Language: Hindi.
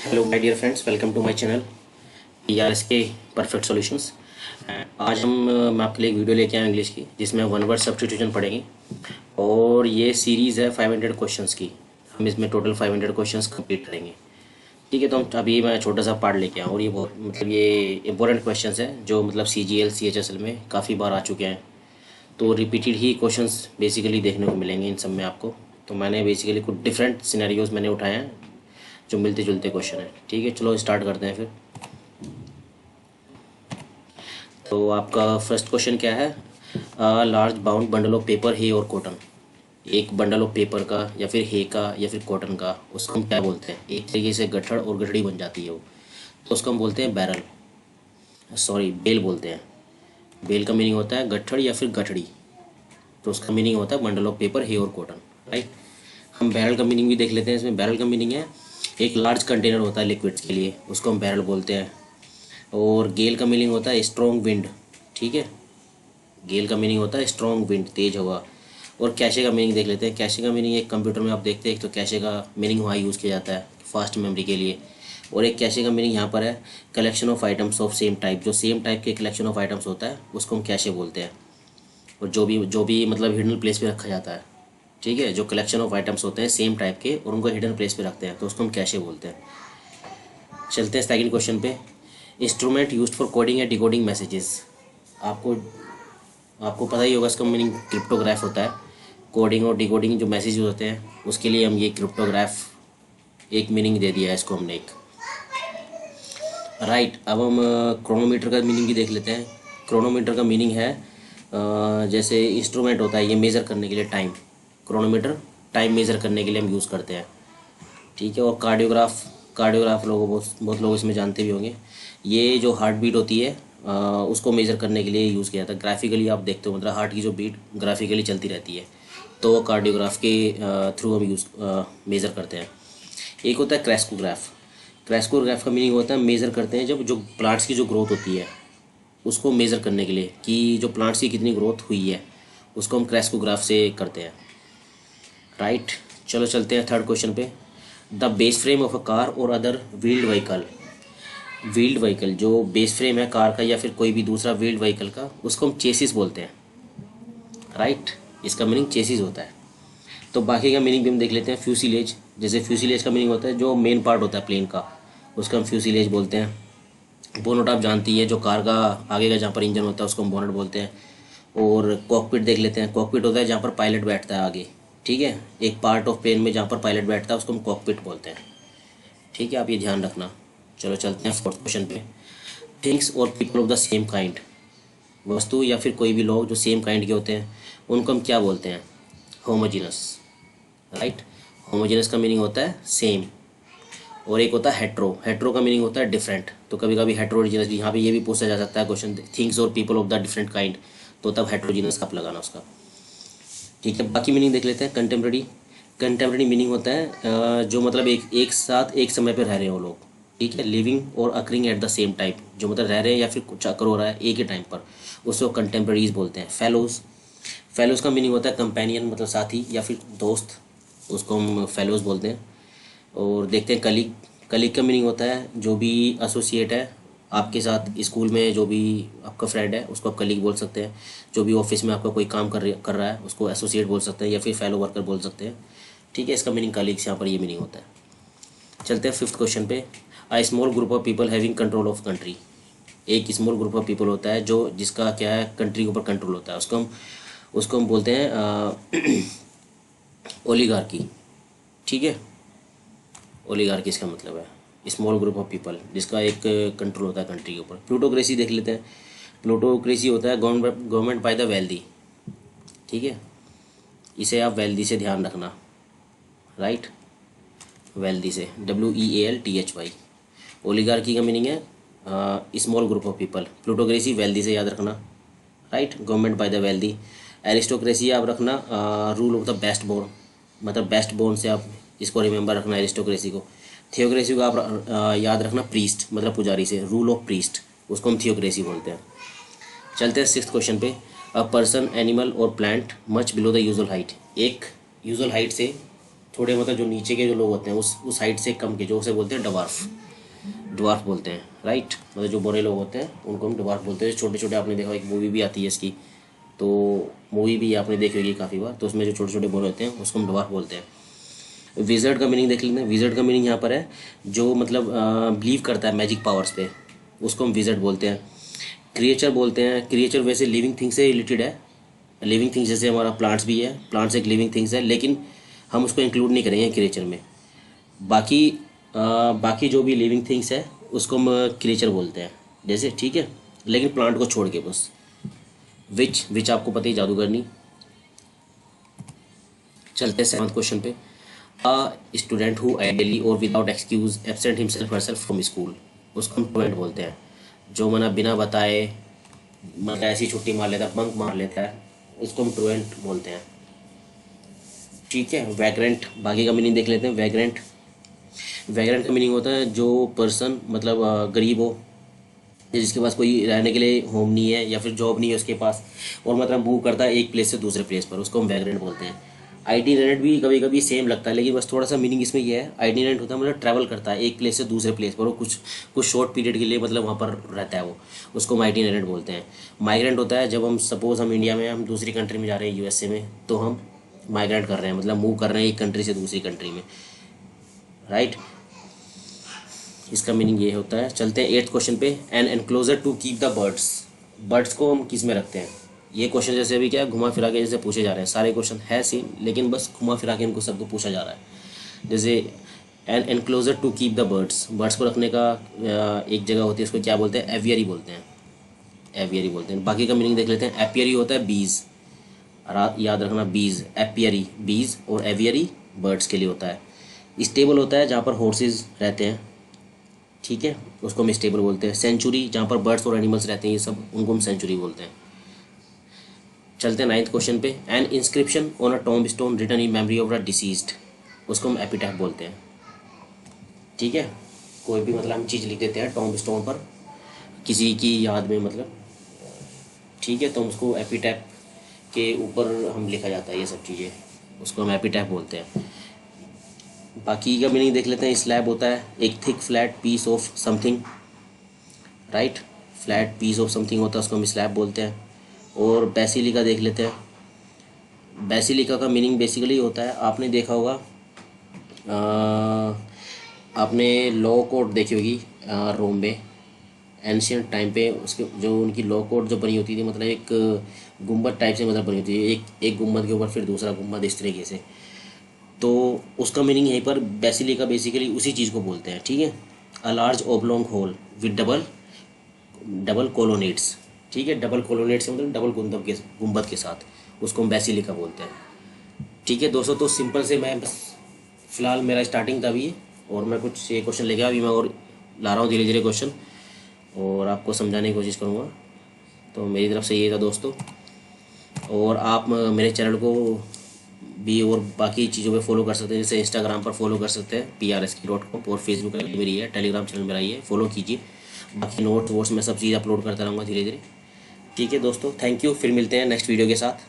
Hello my dear friends, welcome to my channel PRSK perfect solutions. आज मैं आपके लिए एक वीडियो लेके आया इंग्लिश की, जिसमें वन वर्ड सब्स्टिट्यूशन पढ़ेंगे। और ये सीरीज़ है 500 क्वेश्चंस की। हम इसमें टोटल 500 क्वेश्चंस कंप्लीट करेंगे। ठीक है, तो हम अभी मैं छोटा सा पार्ट लेके आया और ये बहुत ये इंपॉर्टेंट क्वेश्चंस हैं जो मतलब CGL CHSL में काफ़ी बार आ चुके हैं। तो रिपीटेड ही क्वेश्चंस बेसिकली देखने को मिलेंगे इन सब में आपको। तो मैंने बेसिकली कुछ डिफरेंट सिनेरियोज मैंने उठाए हैं जो मिलते जुलते क्वेश्चन है। ठीक है, चलो स्टार्ट करते हैं फिर। तो आपका फर्स्ट क्वेश्चन क्या है? Large bound bundle of paper, hay और कॉटन। एक बंडल ऑफ पेपर का या फिर हे का या फिर कॉटन का, उसको हम क्या बोलते हैं? एक तरीके से गठड़ और गठड़ी बन जाती है वो, तो उसको हम बोलते हैं बैरल, सॉरी बेल बोलते हैं। बेल का मीनिंग होता है गठड़ या फिर गठड़ी, तो उसका मीनिंग होता है बंडल ऑफ पेपर, हे और कॉटन। राइट, हम बैरल का मीनिंग भी देख लेते हैं। इसमें बैरल का मीनिंग है एक लार्ज कंटेनर होता है लिक्विड्स के लिए, उसको हम बैरल बोलते हैं। और गेल का मीनिंग होता है स्ट्रॉन्ग विंड। ठीक है, गेल का मीनिंग होता है स्ट्रॉन्ग विंड, तेज हवा। और कैशे का मीनिंग देख लेते हैं। कैशे का मीनिंग एक कंप्यूटर में आप देखते हैं, एक तो कैशे का मीनिंग वहाँ यूज़ किया जाता है फास्ट मेमोरी के लिए, और एक कैशे का मीनिंग यहाँ पर है collection of items of same type. जो सेम टाइप के कलेक्शन ऑफ आइटम्स होता है उसको हम कैशे बोलते हैं। और जो भी मतलब हिडन प्लेस पे रखा जाता है। ठीक है, जो कलेक्शन ऑफ आइटम्स होते हैं सेम टाइप के और उनको हिडन प्लेस पे रखते हैं, तो उसको हम कैशे बोलते हैं। चलते हैं सेकंड क्वेश्चन पे। इंस्ट्रूमेंट यूज्ड फॉर कोडिंग या डिकोडिंग मैसेजेस। आपको आपको पता ही होगा इसका मीनिंग क्रिप्टोग्राफ होता है। कोडिंग और डिकोडिंग जो मैसेज होते हैं उसके लिए हम ये क्रिप्टोग्राफ एक मीनिंग दे दिया है इसको हमने एक। राइट, अब हम क्रोनोमीटर का मीनिंग भी देख लेते हैं। क्रोनोमीटर का मीनिंग है जैसे इंस्ट्रूमेंट होता है ये मेज़र करने के लिए टाइम। क्रोनोमीटर टाइम मेज़र करने के लिए हम यूज़ करते हैं। ठीक है, और कार्डियोग्राफ, कार्डियोग्राफ लोगों बहुत लोग इसमें जानते भी होंगे। ये जो हार्ट बीट होती है उसको मेज़र करने के लिए यूज़ किया जाता है। ग्राफिकली आप देखते हो, मतलब हार्ट की जो बीट ग्राफिकली चलती रहती है, तो कार्डियोग्राफ के थ्रू हम मेज़र करते हैं। एक होता है क्रेस्कोग्राफ। क्रेस्कोग्राफ का मीनिंग होता है मेज़र करते हैं जब जो प्लांट्स की जो ग्रोथ होती है उसको मेज़र करने के लिए कि जो प्लांट्स की कितनी ग्रोथ हुई है, उसको हम क्रेस्कोग्राफ से करते हैं। राइट, चलो चलते हैं थर्ड क्वेश्चन पे। The base frame of a car और other wheeled vehicle. Wheeled vehicle जो बेस फ्रेम है कार का या फिर कोई भी दूसरा व्हील्ड व्हीकल का, उसको हम चेसिस बोलते हैं। राइट, इसका मीनिंग चेसिस होता है। तो बाकी का मीनिंग भी हम देख लेते हैं। फ्यूसिलेज, जैसे फ्यूसिलेज का मीनिंग होता है जो मेन पार्ट होता है प्लेन का, उसका हम फ्यूसिलेज बोलते हैं। बोनट आप जानती है, जो कार का आगे का जहाँ पर इंजन होता है उसको हम बोनट बोलते हैं। और कॉकपिट देख लेते हैं। कॉकपिट होता है जहाँ पर पायलट बैठता है आगे। ठीक है, एक पार्ट ऑफ प्लेन में जहाँ पर पायलट बैठता है उसको हम कॉकपिट बोलते हैं। ठीक है, आप ये ध्यान रखना। चलो चलते हैं फोर्थ क्वेश्चन पे। थिंग्स और people of the same kind. वस्तु या फिर कोई भी लोग जो सेम काइंड के होते हैं उनको हम क्या बोलते हैं? होमोजीनस। राइट, होमोजीनस का मीनिंग होता है सेम। और एक होता है हेट्रो। हेट्रो का मीनिंग होता है डिफरेंट। तो कभी कभी हेट्रोजीनस भी, यहाँ पे ये भी पूछा जा सकता है क्वेश्चन, थिंग्स और people of the different kind, तो तब हेट्रोजीनस का लगाना उसका। ठीक है, बाकी मीनिंग देख लेते हैं। कंटेम्प्रेरी। कंटेम्प्रेरी मीनिंग होता है जो मतलब एक साथ एक समय पर रह रहे हो लोग। ठीक है, लिविंग और occurring at the same time, जो मतलब रह रहे हैं या फिर कुछ अकर हो रहा है एक ही टाइम पर, उसको कंटेम्प्रेरीज बोलते हैं। फेलोज। फेलोज का मीनिंग होता है कंपेनियन, मतलब साथी या फिर दोस्त, उसको हम फेलोज बोलते हैं। और देखते हैं कलीग। कलीग का मीनिंग होता है जो भी एसोसिएट है आपके साथ स्कूल में, जो भी आपका फ्रेंड है उसको आप कलीग बोल सकते हैं। जो भी ऑफिस में आपका कोई काम कर रहा है उसको एसोसिएट बोल सकते हैं या फिर फेलो वर्कर बोल सकते हैं। ठीक है, इसका मीनिंग कलीग्स यहाँ पर ये मीनिंग होता है। चलते हैं फिफ्थ क्वेश्चन पे। A small group of people having control of country. एक स्मॉल ग्रुप ऑफ पीपल होता है जो जिसका क्या है कंट्री के ऊपर कंट्रोल होता है, उसको हम बोलते हैं ओलिगार्की। ठीक है, ओलिगार्की इसका मतलब है स्मॉल ग्रुप ऑफ पीपल जिसका एक कंट्रोल होता है कंट्री के ऊपर। प्लूटोक्रेसी देख लेते हैं। प्लूटोक्रेसी होता है गवर्नमेंट बाय द वेल्दी। ठीक है, इसे आप वेल्दी से ध्यान रखना। राइट, वेल्दी से, WEALTHY। ओलिगार्की का मीनिंग है small group of people. Plutocracy wealthy से याद रखना। Right, government by the wealthy. Aristocracy आप रखना rule of the best born, मतलब बेस्ट बोर्न से आप इसको रिमेंबर रखना एरिस्टोक्रेसी को। थियोक्रेसी को आप याद रखना प्रीस्ट, मतलब पुजारी से, रूल ऑफ प्रीस्ट, उसको हम थियोक्रेसी बोलते हैं। चलते हैं सिक्स्थ क्वेश्चन पे। अ पर्सन, एनिमल और plant much below the usual height. एक यूजुअल हाइट से थोड़े मतलब जो नीचे के जो लोग होते हैं उस हाइट से कम के, जो उसे बोलते हैं डवार्फ, डवार्फ बोलते हैं, राइट। मतलब जो बड़े लोग होते हैं उनको हम डवार्फ बोलते हैं। छोटे छोटे, आपने देखा एक मूवी भी आती है इसकी, तो मूवी भी आपने देखी होगी काफ़ी बार, तो उसमें जो छोटे छोटे बड़े होते हैं उसको हम डवार्फ बोलते हैं। विज़र्ड का मीनिंग देख लेते हैं। विज़र्ड का मीनिंग यहाँ पर है जो मतलब बिलीव करता है मैजिक पावर्स पे, उसको हम विज़र्ड बोलते हैं। क्रिएचर बोलते हैं, क्रिएचर वैसे लिविंग थिंग से रिलेटेड है। लिविंग थिंग्स जैसे हमारा प्लांट्स भी है, प्लांट्स एक लिविंग थिंग्स है, लेकिन हम उसको इंक्लूड नहीं करेंगे क्रिएचर में। बाकी बाकी जो भी लिविंग थिंग्स है उसको हम क्रिएचर बोलते हैं जैसे, ठीक है, लेकिन प्लांट को छोड़ के बस। विच आपको पता ही, जादूगरनी। चलते हैं 7th क्वेश्चन पे। अ स्टूडेंट हु आइडियली और without excuse absent himself herself from school, उसको हम ट्रूएंट बोलते हैं। जो मना बिना बताए मतलब ऐसी छुट्टी मार लेता है, बंक मार लेता है, उसको हम ट्रूएंट बोलते हैं, ठीक है। वैग्रेंट, बाकी का मीनिंग देख लेते हैं। वैग्रेंट, वैग्रेंट का मीनिंग होता है जो पर्सन मतलब गरीब हो, या जिसके पास कोई रहने के लिए होम नहीं है या फिर जॉब नहीं है उसके पास, और मतलब मूव करता है एक प्लेस से दूसरे प्लेस पर, उसको हम वैग्रेंट बोलते हैं। आइटिनरेंट भी कभी कभी सेम लगता है, लेकिन बस थोड़ा सा मीनिंग इसमें यह है, आइटिनरेंट होता है मतलब ट्रैवल करता है एक प्लेस से दूसरे प्लेस पर, वो कुछ कुछ शॉर्ट पीरियड के लिए मतलब वहाँ पर रहता है वो, उसको हम आइटिनरेंट बोलते हैं। माइग्रेंट होता है जब हम सपोज हम इंडिया में हम दूसरी कंट्री में जा रहे हैं, यूएसए में, तो हम माइग्रेट कर रहे हैं, मतलब मूव कर रहे हैं एक कंट्री से दूसरी कंट्री में, राइट। इसका मीनिंग ये होता है। चलते हैं 8th क्वेश्चन पे। An enclosure to keep the birds, birds को हम किस में रखते हैं? ये क्वेश्चन जैसे अभी क्या घुमा फिरा के जैसे पूछे जा रहे हैं, सारे क्वेश्चन है सेम, लेकिन बस घुमा फिरा के इनको सबको पूछा जा रहा है। जैसे an enclosure to keep the birds, birds को रखने का एक जगह होती है, उसको क्या बोलते हैं? एवियरी बोलते हैं, एवियरी बोलते हैं। बाकी का मीनिंग देख लेते हैं। एपियरी होता है बीज, याद रखना, बीज, एपियरी बीज, और एवियरी बर्ड्स के लिए होता है। स्टेबल होता है जहाँ पर हॉर्सेज रहते हैं, ठीक है, उसको हम स्टेबल बोलते हैं। सेंचुरी, जहाँ पर बर्ड्स और एनिमल्स रहते हैं ये सब, उनको हम सेंचुरी बोलते हैं। चलते हैं 9th क्वेश्चन पे। An inscription on a tombstone written in memory of the deceased, उसको हम एपिटैफ बोलते हैं, ठीक है। कोई भी मतलब हम चीज़ लिख देते हैं टॉम्ब स्टोन पर किसी की याद में, मतलब, ठीक है, तो उसको एपिटैफ के ऊपर हम लिखा जाता है ये सब चीज़ें, उसको हम एपिटैफ बोलते हैं। बाकी का मीनिंग देख लेते हैं। स्लैब होता है एक thick flat piece of something, right, flat piece of something होता है, उसको हम स्लैब बोलते हैं। और बेसिलिका देख लेते हैं। बेसिलिका का मीनिंग बेसिकली होता है, आपने देखा होगा, आपने लॉ कोर्ट देखी होगी रोम में, एंशियंट टाइम पे, उसके जो उनकी लॉ कोर्ट जो बनी होती थी, मतलब एक गुम्बद टाइप से मतलब बनी होती है, एक गुम्बद के ऊपर फिर दूसरा गुम्बद, इस तरीके से। तो उसका मीनिंग यहीं पर बेसिलिका बेसिकली उसी चीज़ को बोलते हैं, ठीक है। A large oblong hole with double double colonettes, ठीक है, डबल कोलोनेट्स मतलब डबल गुंबद के साथ, उसको हम बेसिलिका बोलते हैं, ठीक है दोस्तों। तो सिंपल से मैं बस फिलहाल मेरा स्टार्टिंग था अभी, और मैं कुछ ये क्वेश्चन लेके अभी मैं और ला रहा हूँ धीरे धीरे क्वेश्चन, और आपको समझाने की कोशिश करूँगा। तो मेरी तरफ से ये था दोस्तों, और आप मेरे चैनल को भी और बाकी चीज़ों पे फॉलो कर सकते हैं, जैसे इंस्टाग्राम पर फॉलो कर सकते हैं prsk.com, और फेसबुक मेरी है, टेलीग्राम चैनल मेरा ही है, फॉलो कीजिए। बाकी नोट्स वोट्स मैं सब चीज़ अपलोड करता रहूँगा धीरे धीरे, ठीक है दोस्तों। थैंक यू, फिर मिलते हैं नेक्स्ट वीडियो के साथ।